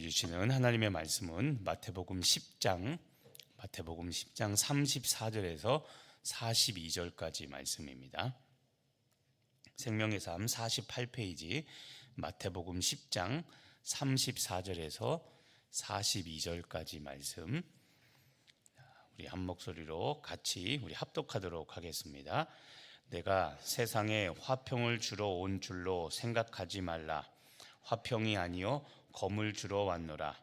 주시는 하나님의 말씀은 마태복음 10장 34절에서 42절까지 말씀입니다. 생명의 삶 48페이지 마태복음 10장 34절에서 42절까지 말씀, 우리 한 목소리로 같이 우리 합독하도록 하겠습니다. 내가 세상에 화평을 주러 온 줄로 생각하지 말라. 화평이 아니요 검을 주러 왔노라.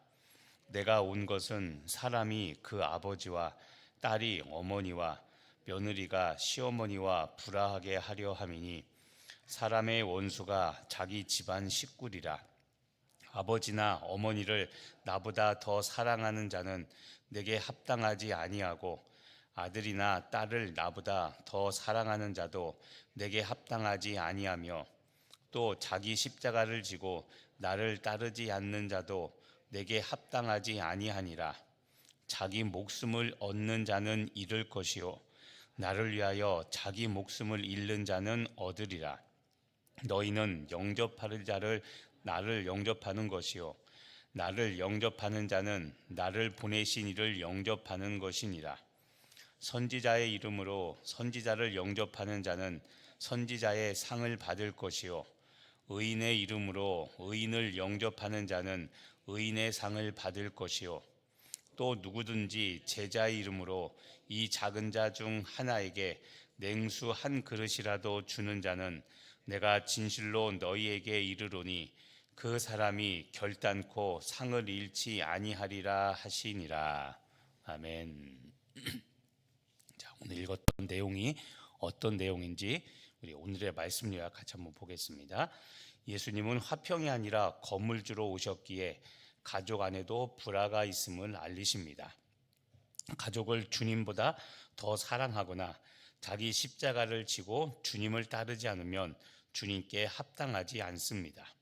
내가 온 것은 사람이 그 아버지와 딸이 어머니와 며느리가 시어머니와 불화하게 하려 함이니 사람의 원수가 자기 집안 식구리라. 아버지나 어머니를 나보다 더 사랑하는 자는 내게 합당하지 아니하고 아들이나 딸을 나보다 더 사랑하는 자도 내게 합당하지 아니하며 또 자기 십자가를 지고 나를 따르지 않는 자도 내게 합당하지 아니하니라. 자기 목숨을 얻는 자는 잃을 것이요 나를 위하여 자기 목숨을 잃는 자는 얻으리라. 너희는 영접할 자를 나를 영접하는 것이요 나를 영접하는 자는 나를 보내신 이를 영접하는 것이니라. 선지자의 이름으로 선지자를 영접하는 자는 선지자의 상을 받을 것이요 의인의 이름으로 의인을 영접하는 자는 의인의 상을 받을 것이요 또 누구든지 제자의 이름으로 이 작은 자 중 하나에게 냉수 한 그릇이라도 주는 자는 내가 진실로 너희에게 이르노니 그 사람이 결단코 상을 잃지 아니하리라 하시니라. 아멘. 자, 오늘 읽었던 내용이 어떤 내용인지 우리 오늘의 말씀 요약 같이 한번 보겠습니다. 예수님은 화평이 아니라 검을 주러 오셨기에 가족 안에도 불화가 있음을 알리십니다. 가족을 주님보다 더 사랑하거나 자기 십자가를 지고 주님을 따르지 않으면 주님께 합당하지 않습니다.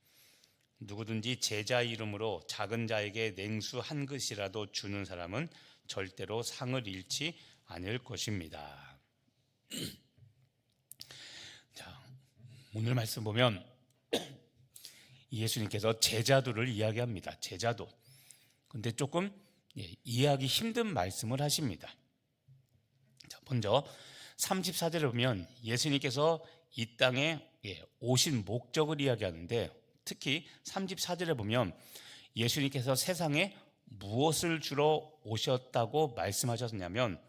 누구든지 제자 이름으로 작은 자에게 냉수 한 그릇이라도 주는 사람은 절대로 상을 잃지 않을 것입니다. 자, 오늘 말씀 보면 예수님께서 제자도를 이야기합니다. 제자도. 근데 조금 이해하기 힘든 말씀을 하십니다. 자, 먼저 34절에 보면 예수님께서 이 땅에 오신 목적을 이야기하는데, 특히 34절에 보면 예수님께서 세상에 무엇을 주러 오셨다고 말씀하셨냐면,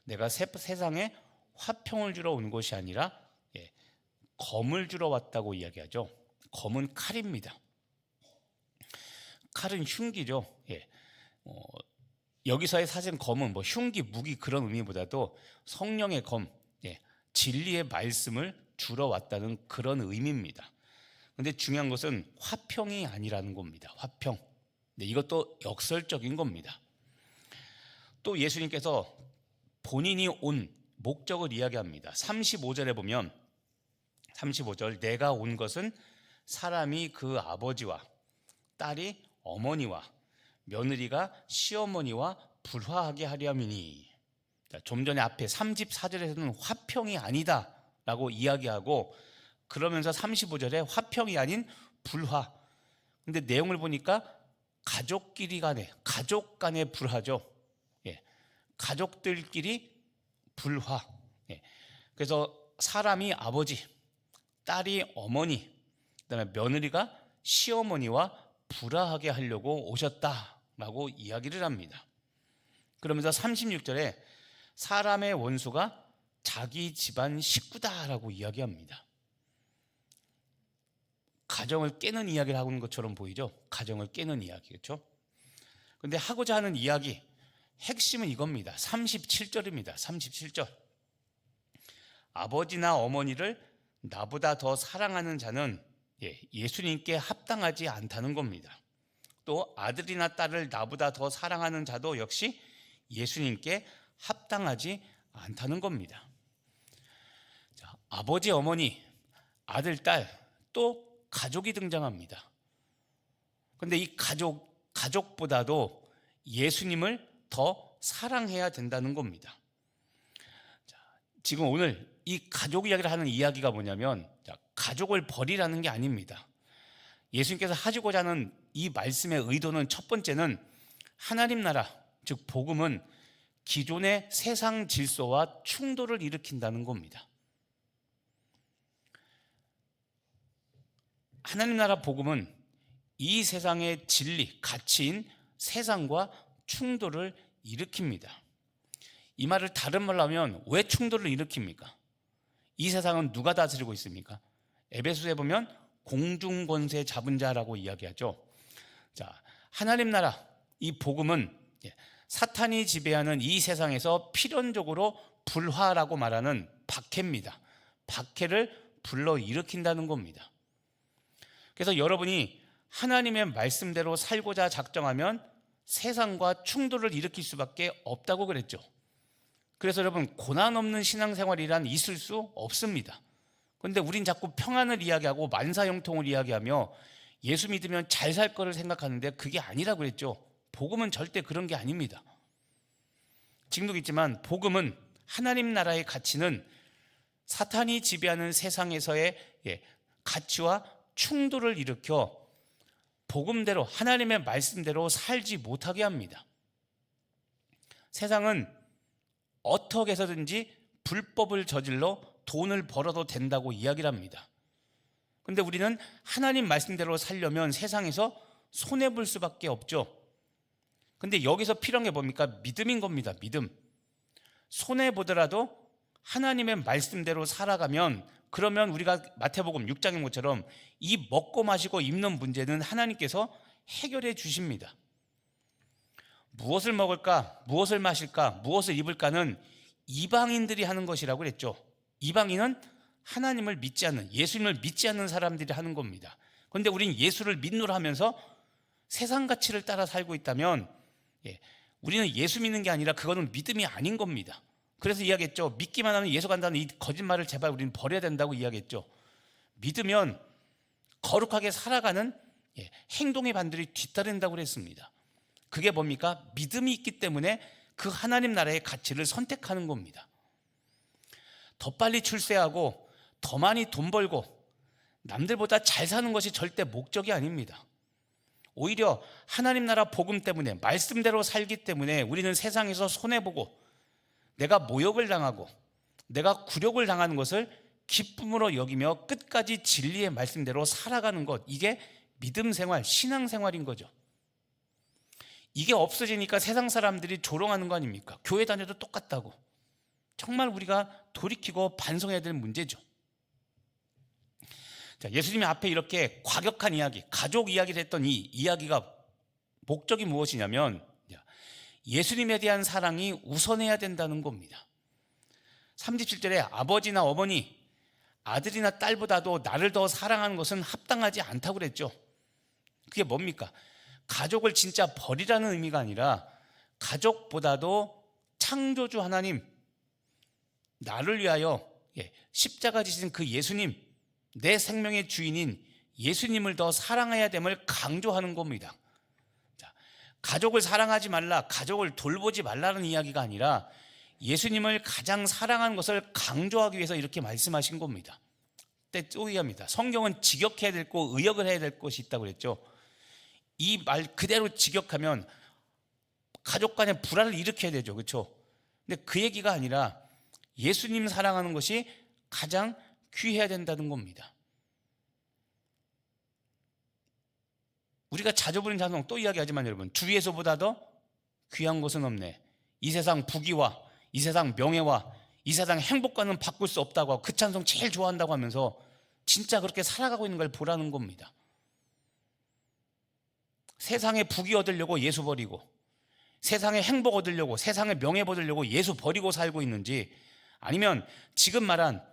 내가 세상에 화평을 주러 온 것이 아니라 검을 주러 왔다고 이야기하죠. 검은 칼입니다. 칼은 흉기죠. 여기서의 사실 검은 흉기, 무기 그런 의미보다도 성령의 검, 진리의 말씀을 주러 왔다는 그런 의미입니다. 그런데 중요한 것은 화평이 아니라는 겁니다. 화평. 이것도 역설적인 겁니다. 또 예수님께서 본인이 온 목적을 이야기합니다. 35절에 보면 35절, 내가 온 것은 사람이 그 아버지와 딸이 어머니와 며느리가 시어머니와 불화하게 하려 함이니. 좀 전에 앞에 34절에서는 화평이 아니다 라고 이야기하고, 그러면서 35절에 화평이 아닌 불화. 근데 내용을 보니까 가족 간의 불화죠. 가족들끼리 불화. 그래서 사람이 아버지, 딸이 어머니, 그다음에 며느리가 시어머니와 불화하게 하려고 오셨다라고 이야기를 합니다. 그러면서 36절에 사람의 원수가 자기 집안 식구다라고 이야기합니다. 가정을 깨는 이야기를 하고 있는 것처럼 보이죠? 가정을 깨는 이야기, 그렇죠? 그런데 하고자 하는 이야기, 핵심은 이겁니다. 37절입니다. 37절. 아버지나 어머니를 나보다 더 사랑하는 자는 예수님께 합당하지 않다는 겁니다. 또 아들이나 딸을 나보다 더 사랑하는 자도 역시 예수님께 합당하지 않다는 겁니다. 자, 아버지, 어머니, 아들, 딸, 또 가족이 등장합니다. 그런데 이 가족보다도 예수님을 더 사랑해야 된다는 겁니다. 자, 지금 오늘 이 가족 이야기를 하는 이야기가 뭐냐면, 가족을 버리라는 게 아닙니다. 예수님께서 하시고자 하는 이 말씀의 의도는 첫 번째는 하나님 나라, 즉 복음은 기존의 세상 질서와 충돌을 일으킨다는 겁니다. 하나님 나라 복음은 이 세상의 진리, 가치인 세상과 충돌을 일으킵니다. 이 말을 다른 말로 하면 왜 충돌을 일으킵니까? 이 세상은 누가 다스리고 있습니까? 에베소서에 보면 공중권세 잡은 자라고 이야기하죠. 자, 하나님 나라, 이 복음은 사탄이 지배하는 이 세상에서 필연적으로 불화라고 말하는 박해입니다. 박해를 불러일으킨다는 겁니다. 그래서 여러분이 하나님의 말씀대로 살고자 작정하면 세상과 충돌을 일으킬 수밖에 없다고 그랬죠. 그래서 여러분, 고난 없는 신앙생활이란 있을 수 없습니다. 그런데 우린 자꾸 평안을 이야기하고 만사형통을 이야기하며 예수 믿으면 잘 살 거를 생각하는데 그게 아니라고 그랬죠. 복음은 절대 그런 게 아닙니다. 지금도 있지만 복음은 하나님 나라의 가치는 사탄이 지배하는 세상에서의 가치와 충돌을 일으켜 복음대로, 하나님의 말씀대로 살지 못하게 합니다. 세상은 어떻게 해서든지 불법을 저질러 돈을 벌어도 된다고 이야기를 합니다. 그런데 우리는 하나님 말씀대로 살려면 세상에서 손해볼 수밖에 없죠. 근데 여기서 필요한 게 뭡니까? 믿음인 겁니다. 믿음. 손해보더라도 하나님의 말씀대로 살아가면, 그러면 우리가 마태복음 6장의 것처럼 이 먹고 마시고 입는 문제는 하나님께서 해결해 주십니다. 무엇을 먹을까, 무엇을 마실까, 무엇을 입을까는 이방인들이 하는 것이라고 그랬죠. 이방인은 하나님을 믿지 않는, 예수님을 믿지 않는 사람들이 하는 겁니다. 그런데 우린 예수를 믿노라 하면서 세상 가치를 따라 살고 있다면 우리는 예수 믿는 게 아니라 그거는 믿음이 아닌 겁니다. 그래서 이야기했죠. 믿기만 하면 예수 간다는 이 거짓말을 제발 우리는 버려야 된다고 이야기했죠. 믿으면 거룩하게 살아가는 행동의 반들이 뒤따른다고 그랬습니다. 그게 뭡니까? 믿음이 있기 때문에 그 하나님 나라의 가치를 선택하는 겁니다. 더 빨리 출세하고 더 많이 돈 벌고 남들보다 잘 사는 것이 절대 목적이 아닙니다. 오히려 하나님 나라 복음 때문에, 말씀대로 살기 때문에 우리는 세상에서 손해보고 내가 모욕을 당하고 내가 굴욕을 당하는 것을 기쁨으로 여기며 끝까지 진리의 말씀대로 살아가는 것, 이게 믿음 생활, 신앙 생활인 거죠. 이게 없어지니까 세상 사람들이 조롱하는 거 아닙니까? 교회 다녀도 똑같다고. 정말 우리가 돌이키고 반성해야 될 문제죠. 자, 예수님이 앞에 이렇게 과격한 이야기, 가족 이야기를 했던 이 이야기가 목적이 무엇이냐면 예수님에 대한 사랑이 우선해야 된다는 겁니다. 37절에 아버지나 어머니, 아들이나 딸보다도 나를 더 사랑하는 것은 합당하지 않다고 그랬죠. 그게 뭡니까? 가족을 진짜 버리라는 의미가 아니라 가족보다도 창조주 하나님, 나를 위하여 십자가 지신 그 예수님, 내 생명의 주인인 예수님을 더 사랑해야 됨을 강조하는 겁니다. 자, 가족을 사랑하지 말라, 가족을 돌보지 말라는 이야기가 아니라 예수님을 가장 사랑하는 것을 강조하기 위해서 이렇게 말씀하신 겁니다. 또 이해합니다. 성경은 직역해야 될 거, 의역을 해야 될 것이 있다고 그랬죠. 이 말 그대로 직역하면 가족 간의 불화를 일으켜야 되죠. 그렇죠? 근데 그 얘기가 아니라 예수님 사랑하는 것이 가장 귀해야 된다는 겁니다. 우리가 자주 부르는 찬송 또 이야기하지만 여러분, 주위에서보다 더 귀한 것은 없네. 이 세상 부귀와 이 세상 명예와 이 세상 행복과는 바꿀 수 없다고 하고 그 찬송 제일 좋아한다고 하면서 진짜 그렇게 살아가고 있는 걸 보라는 겁니다. 세상의 부귀 얻으려고 예수 버리고, 세상의 행복 얻으려고, 세상의 명예 얻으려고 예수 버리고 살고 있는지, 아니면 지금 말한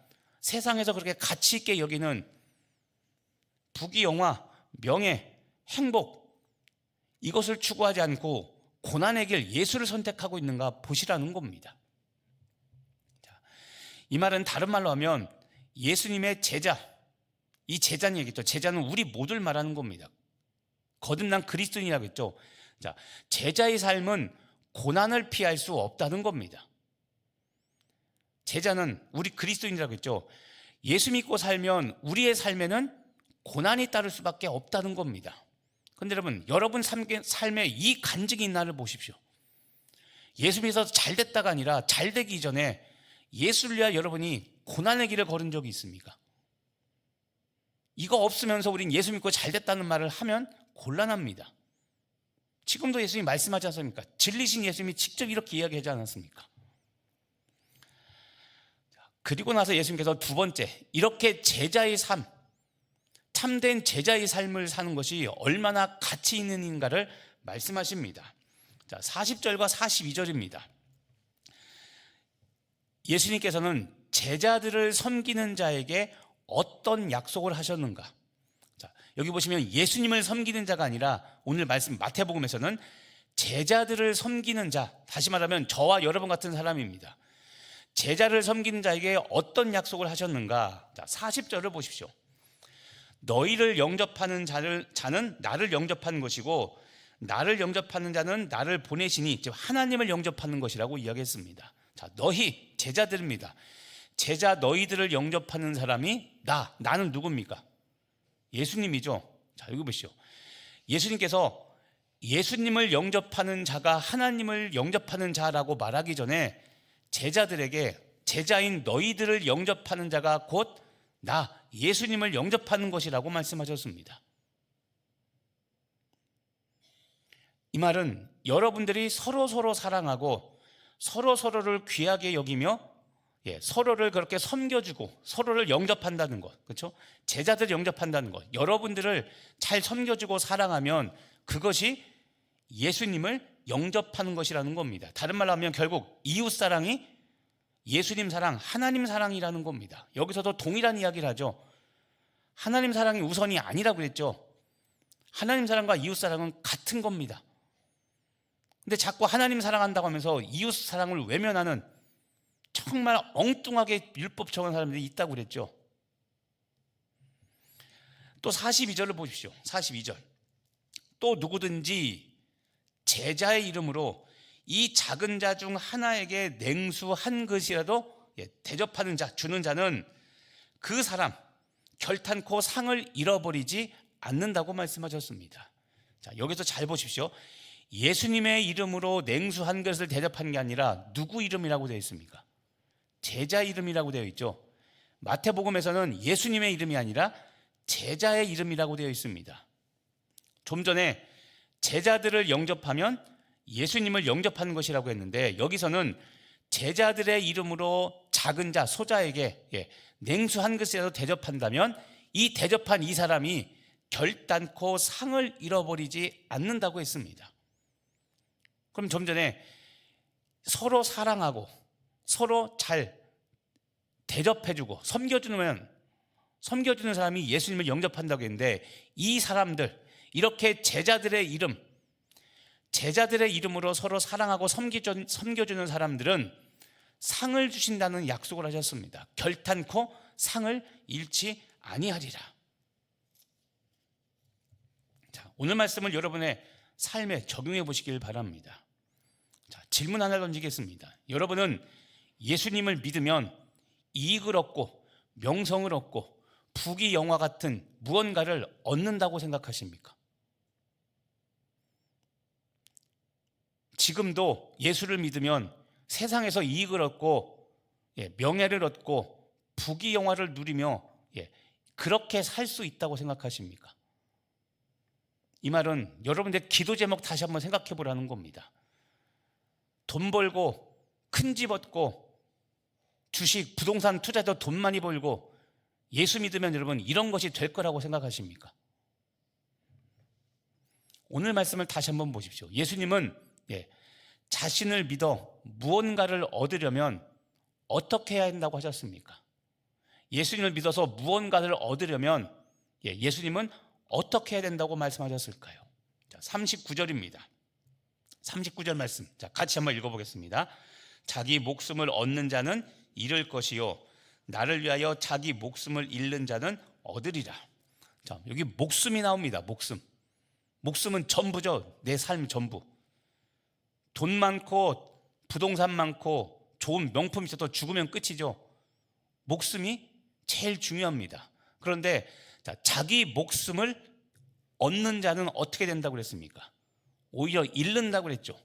세상에서 그렇게 가치 있게 여기는 부귀, 영화, 명예, 행복, 이것을 추구하지 않고 고난의 길, 예수를 선택하고 있는가 보시라는 겁니다. 이 말은 다른 말로 하면 예수님의 제자, 이 제자는 얘기죠. 제자는 우리 모두를 말하는 겁니다. 거듭난 그리스도인이라고 했죠. 자, 제자의 삶은 고난을 피할 수 없다는 겁니다. 제자는 우리 그리스도인이라고 했죠. 예수 믿고 살면 우리의 삶에는 고난이 따를 수밖에 없다는 겁니다. 그런데 여러분 삶에 이 간증이 있나를 보십시오. 예수 믿어서 잘 됐다가 아니라 잘 되기 전에 예수를 위하여 여러분이 고난의 길을 걸은 적이 있습니까? 이거 없으면서 우린 예수 믿고 잘 됐다는 말을 하면 곤란합니다. 지금도 예수님이 말씀하지 않습니까? 진리신 예수님이 직접 이렇게 이야기하지 않았습니까? 그리고 나서 예수님께서 두 번째, 이렇게 제자의 삶, 참된 제자의 삶을 사는 것이 얼마나 가치 있는 인가를 말씀하십니다. 자, 40절과 42절입니다. 예수님께서는 제자들을 섬기는 자에게 어떤 약속을 하셨는가? 자, 여기 보시면 예수님을 섬기는 자가 아니라 오늘 말씀 마태복음에서는 제자들을 섬기는 자, 다시 말하면 저와 여러분 같은 사람입니다. 제자를 섬기는 자에게 어떤 약속을 하셨는가? 자, 40절을 보십시오. 너희를 영접하는 자는 나를 영접하는 것이고 나를 영접하는 자는 나를 보내시니 즉 하나님을 영접하는 것이라고 이야기했습니다. 자, 너희 제자들입니다. 제자 너희들을 영접하는 사람이 나는 누굽니까? 예수님이죠. 자, 여기 보시죠. 예수님께서 예수님을 영접하는 자가 하나님을 영접하는 자라고 말하기 전에 제자들에게 제자인 너희들을 영접하는 자가 곧 예수님을 영접하는 것이라고 말씀하셨습니다. 이 말은 여러분들이 서로 사랑하고 서로를 귀하게 여기며 서로를 그렇게 섬겨주고 서로를 영접한다는 것, 그렇죠? 제자들 영접한다는 것, 여러분들을 잘 섬겨주고 사랑하면 그것이 예수님을 영접하는 것이라는 겁니다. 다른 말로 하면 결국 이웃사랑이 예수님 사랑, 하나님 사랑이라는 겁니다. 여기서도 동일한 이야기를 하죠. 하나님 사랑이 우선이 아니라고 그랬죠. 하나님 사랑과 이웃 사랑은 같은 겁니다. 근데 자꾸 하나님 사랑한다고 하면서 이웃 사랑을 외면하는 정말 엉뚱하게 율법 정한 사람들이 있다고 그랬죠. 또 42절을 보십시오. 42절. 또 누구든지 제자의 이름으로 이 작은 자 중 하나에게 냉수 한 그릇이라도 대접하는 자, 주는 자는 그 사람 결탄코 상을 잃어버리지 않는다고 말씀하셨습니다. 자, 여기서 잘 보십시오. 예수님의 이름으로 냉수 한 그릇을 대접한 게 아니라 누구 이름이라고 되어 있습니까? 제자 이름이라고 되어 있죠. 마태복음에서는 예수님의 이름이 아니라 제자의 이름이라고 되어 있습니다. 좀 전에 제자들을 영접하면 예수님을 영접하는 것이라고 했는데 여기서는 제자들의 이름으로 작은 자, 소자에게 냉수 한 그릇이라도 대접한다면 이 대접한 이 사람이 결단코 상을 잃어버리지 않는다고 했습니다. 그럼 좀 전에 서로 사랑하고 서로 잘 대접해주고 섬겨주는 사람이 예수님을 영접한다고 했는데 이 사람들, 이렇게 제자들의 이름으로 서로 사랑하고 섬겨주는 사람들은 상을 주신다는 약속을 하셨습니다. 결탄코 상을 잃지 아니하리라. 자, 오늘 말씀을 여러분의 삶에 적용해 보시길 바랍니다. 자, 질문 하나 던지겠습니다. 여러분은 예수님을 믿으면 이익을 얻고 명성을 얻고 부귀 영화 같은 무언가를 얻는다고 생각하십니까? 지금도 예수를 믿으면 세상에서 이익을 얻고 명예를 얻고 부귀 영화를 누리며 그렇게 살 수 있다고 생각하십니까? 이 말은 여러분들 기도 제목 다시 한번 생각해 보라는 겁니다. 돈 벌고 큰 집 얻고 주식, 부동산 투자해서 돈 많이 벌고 예수 믿으면 여러분 이런 것이 될 거라고 생각하십니까? 오늘 말씀을 다시 한번 보십시오. 예수님은 자신을 믿어 무언가를 얻으려면 어떻게 해야 한다고 하셨습니까? 예수님을 믿어서 무언가를 얻으려면 예수님은 어떻게 해야 된다고 말씀하셨을까요? 자, 39절입니다. 39절 말씀. 자, 같이 한번 읽어보겠습니다. 자기 목숨을 얻는 자는 잃을 것이요 나를 위하여 자기 목숨을 잃는 자는 얻으리라. 자, 여기 목숨이 나옵니다. 목숨은 전부죠. 내 삶 전부. 돈 많고 부동산 많고 좋은 명품 있어도 죽으면 끝이죠. 목숨이 제일 중요합니다. 그런데 자, 자기 목숨을 얻는 자는 어떻게 된다고 그랬습니까? 오히려 잃는다고 그랬죠.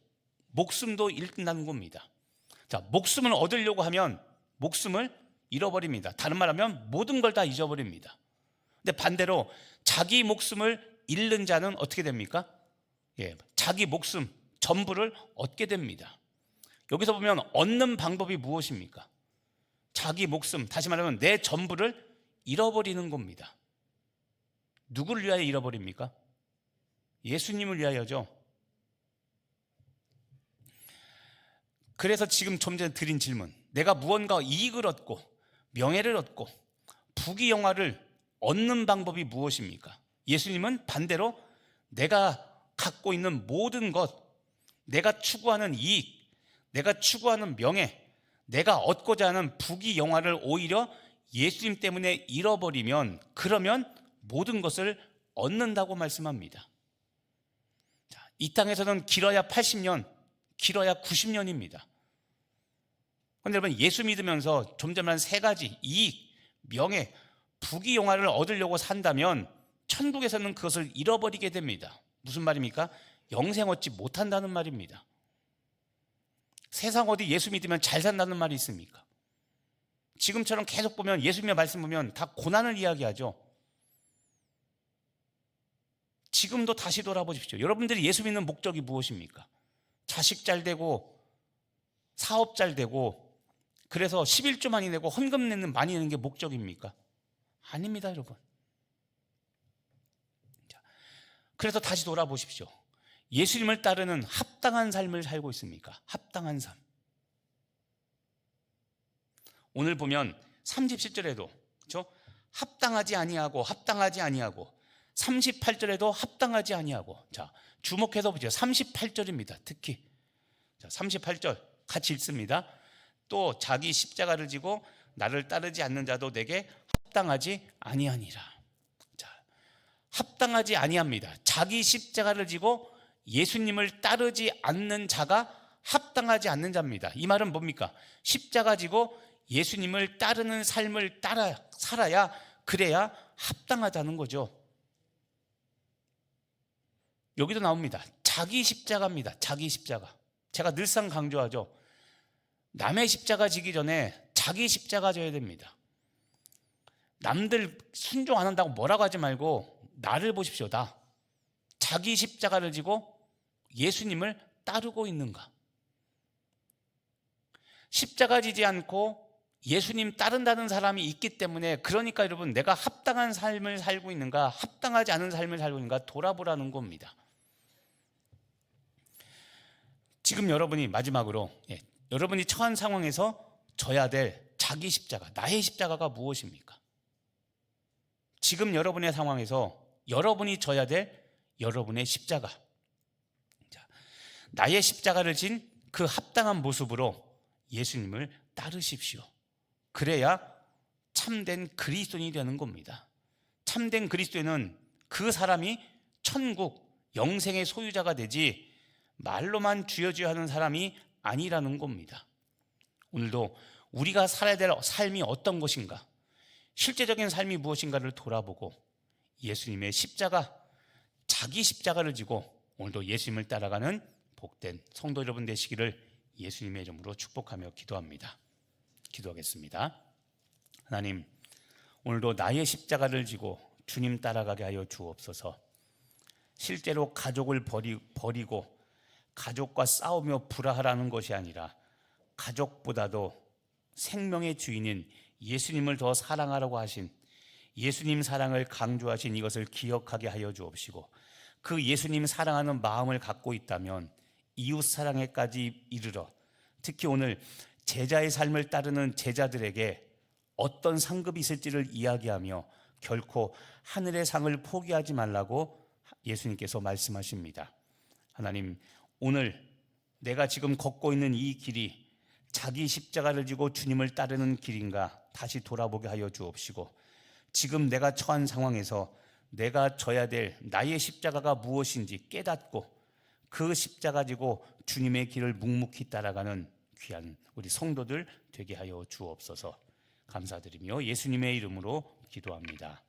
목숨도 잃는다는 겁니다. 자, 목숨을 얻으려고 하면 목숨을 잃어버립니다. 다른 말하면 모든 걸 다 잊어버립니다. 근데 반대로 자기 목숨을 잃는 자는 어떻게 됩니까? 자기 목숨 전부를 얻게 됩니다. 여기서 보면 얻는 방법이 무엇입니까? 자기 목숨, 다시 말하면 내 전부를 잃어버리는 겁니다. 누구를 위하여 잃어버립니까? 예수님을 위하여죠. 그래서 지금 좀 전에 드린 질문, 내가 무언가 이익을 얻고 명예를 얻고 부귀영화를 얻는 방법이 무엇입니까? 예수님은 반대로 내가 갖고 있는 모든 것, 내가 추구하는 이익, 내가 추구하는 명예, 내가 얻고자 하는 부귀영화를 오히려 예수님 때문에 잃어버리면, 그러면 모든 것을 얻는다고 말씀합니다. 이 땅에서는 길어야 80년, 길어야 90년입니다. 그런데 여러분, 예수 믿으면서 좀 전에 한 세 가지 이익, 명예, 부귀영화를 얻으려고 산다면 천국에서는 그것을 잃어버리게 됩니다. 무슨 말입니까? 영생 얻지 못한다는 말입니다. 세상 어디 예수 믿으면 잘 산다는 말이 있습니까? 지금처럼 계속 보면, 예수님의 말씀 보면 다 고난을 이야기하죠. 지금도 다시 돌아보십시오. 여러분들이 예수 믿는 목적이 무엇입니까? 자식 잘 되고 사업 잘 되고 그래서 11조 많이 내고 헌금 내는 많이 내는 게 목적입니까? 아닙니다, 여러분. 그래서 다시 돌아보십시오. 예수님을 따르는 합당한 삶을 살고 있습니까? 합당한 삶. 오늘 보면 37절에도 그렇죠? 합당하지 아니하고 38절에도 합당하지 아니하고. 자, 주목해서 보죠. 38절입니다. 특히. 자, 38절 같이 읽습니다. 또 자기 십자가를 지고 나를 따르지 않는 자도 내게 합당하지 아니하니라. 자, 합당하지 아니합니다. 자기 십자가를 지고 예수님을 따르지 않는 자가 합당하지 않는 자입니다. 이 말은 뭡니까? 십자가 지고 예수님을 따르는 삶을 살아야, 그래야 합당하다는 거죠. 여기도 나옵니다. 자기 십자가입니다. 자기 십자가. 제가 늘상 강조하죠. 남의 십자가 지기 전에 자기 십자가 져야 됩니다. 남들 순종 안 한다고 뭐라고 하지 말고 나를 보십시오. 나 자기 십자가를 지고 예수님을 따르고 있는가? 십자가 지지 않고 예수님 따른다는 사람이 있기 때문에, 그러니까 여러분, 내가 합당한 삶을 살고 있는가, 합당하지 않은 삶을 살고 있는가 돌아보라는 겁니다. 지금 여러분이 마지막으로 여러분이 처한 상황에서 져야 될 자기 십자가, 나의 십자가가 무엇입니까? 지금 여러분의 상황에서 여러분이 져야 될 여러분의 십자가. 자, 나의 십자가를 진 그 합당한 모습으로 예수님을 따르십시오. 그래야 참된 그리스도인이 되는 겁니다. 참된 그리스도인은 그 사람이 천국, 영생의 소유자가 되지 말로만 주여 주여 하는 사람이 아니라는 겁니다. 오늘도 우리가 살아야 될 삶이 어떤 것인가, 실제적인 삶이 무엇인가를 돌아보고 예수님의 십자가, 자기 십자가를 지고 오늘도 예수님을 따라가는 복된 성도 여러분 되시기를 예수님의 이름으로 축복하며 기도합니다. 기도하겠습니다. 하나님, 오늘도 나의 십자가를 지고 주님 따라가게 하여 주옵소서. 실제로 가족을 버리고 가족과 싸우며 불화하라는 것이 아니라 가족보다도 생명의 주인인 예수님을 더 사랑하라고 하신 예수님 사랑을 강조하신 이것을 기억하게 하여 주옵시고, 그 예수님 사랑하는 마음을 갖고 있다면 이웃 사랑에까지 이르러, 특히 오늘 제자의 삶을 따르는 제자들에게 어떤 상급이 있을지를 이야기하며 결코 하늘의 상을 포기하지 말라고 예수님께서 말씀하십니다. 하나님, 오늘 내가 지금 걷고 있는 이 길이 자기 십자가를 지고 주님을 따르는 길인가 다시 돌아보게 하여 주옵시고, 지금 내가 처한 상황에서 내가 져야 될 나의 십자가가 무엇인지 깨닫고 그 십자가 지고 주님의 길을 묵묵히 따라가는 귀한 우리 성도들 되게 하여 주옵소서. 감사드리며 예수님의 이름으로 기도합니다.